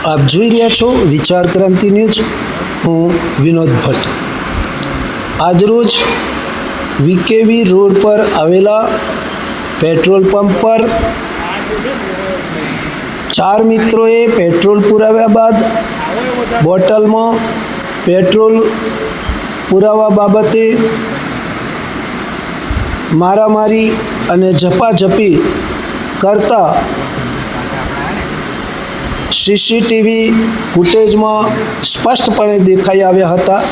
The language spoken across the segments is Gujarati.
આપ જોઈ રહ્યા છો વિચાર ક્રાંતિ ન્યૂઝ। હું વિનોદ ભટ્ટ। આજરોજ વીકેવી રોડ પર આવેલા પેટ્રોલ પંપ પર ચાર મિત્રોએ પેટ્રોલ પુરાવ્યા બાદ બોટલમાં પેટ્રોલ પુરાવા બાબતે મારામારી અને ઝપાઝપી કરતા સીસીટીવી ફૂટેજમાં સ્પષ્ટપણે દેખાઈ આવ્યા હતા।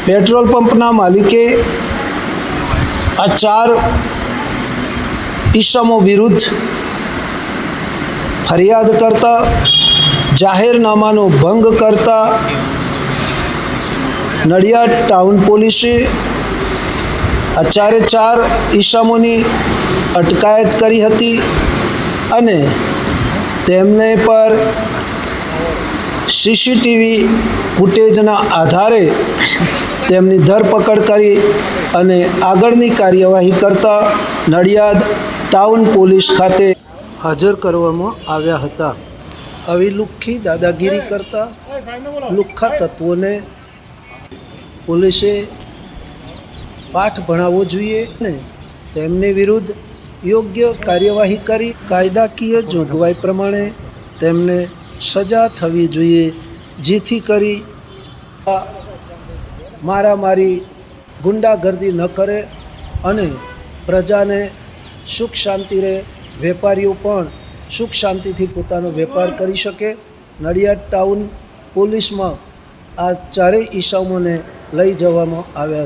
પેટ્રોલ પંપના માલિકે આ ચાર ઈસમો વિરુદ્ધ ફરિયાદ કરતા જાહેરનામાનો ભંગ કરતા નડિયાદ ટાઉન પોલીસે આ ચાર ઈસમોની અટકાયત કરી હતી અને તેમને પર સીસીટીવી ફૂટેજના આધારે તેમની ધરપકડ કરી અને આગળની કાર્યવાહી કરતા નડિયાદ ટાઉન પોલીસ ખાતે હાજર કરવામાં આવ્યા હતા। આવી લુખ્ખી દાદાગીરી કરતા લુખ્ખા તત્વોને પોલીસે પાઠ ભણાવવો જોઈએ અને તેમની વિરુદ્ધ યોગ્ય કાર્યવાહી કરી કાયદાકીય જોગવાઈ પ્રમાણે તેમને સજા થવી જોઈએ, જેથી કરી મારામારી ગુંડાગર્દી ન કરે અને પ્રજાને સુખ શાંતિ રહે, વેપારીઓ પણ સુખ શાંતિથી પોતાનો વેપાર કરી શકે। નડિયાદ ટાઉન પોલીસમાં આ ચારેય ઈસમોને લઈ જવામાં આવ્યા।